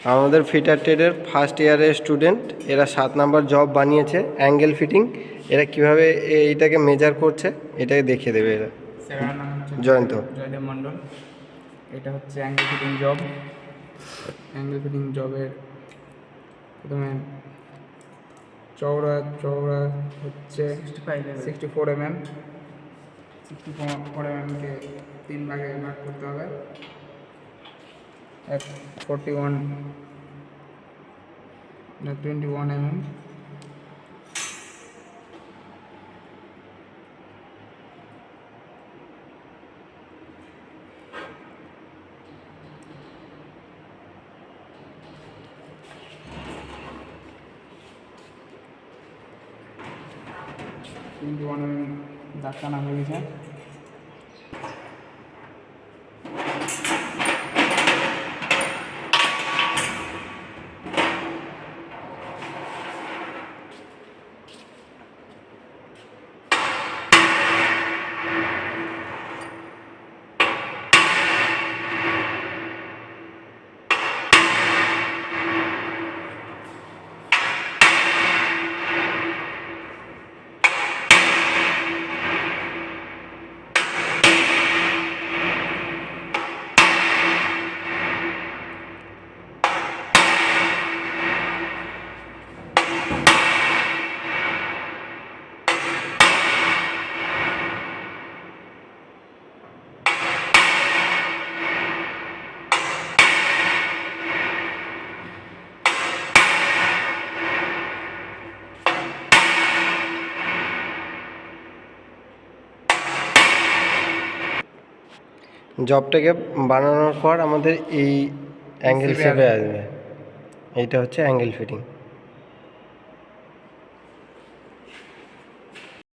আমাদের fitter ট্রেডের first ইয়ারের student, এরা 7 নাম্বার জব বানিয়েছে অ্যাঙ্গেল ফিটিং। এরা কিভাবে এইটাকে মেজার করছে এটাকে দেখিয়ে দেবে এরা। স্যারের নাম হচ্ছে জয়দেব মণ্ডল। এটা হচ্ছে angle fitting job. Angle fitting জবের প্রথমে চওড়া হচ্ছে 64 mm। 64 mm-কে 3 ভাগে ভাগ করতে হবে। 21 mm। দাগ টানা হয়ে গেছে। জবটাকে বানানোর পর আমাদের এই অ্যাঙ্গেল শেপে আসবে। এইটা হচ্ছে অ্যাঙ্গেল ফিটিং।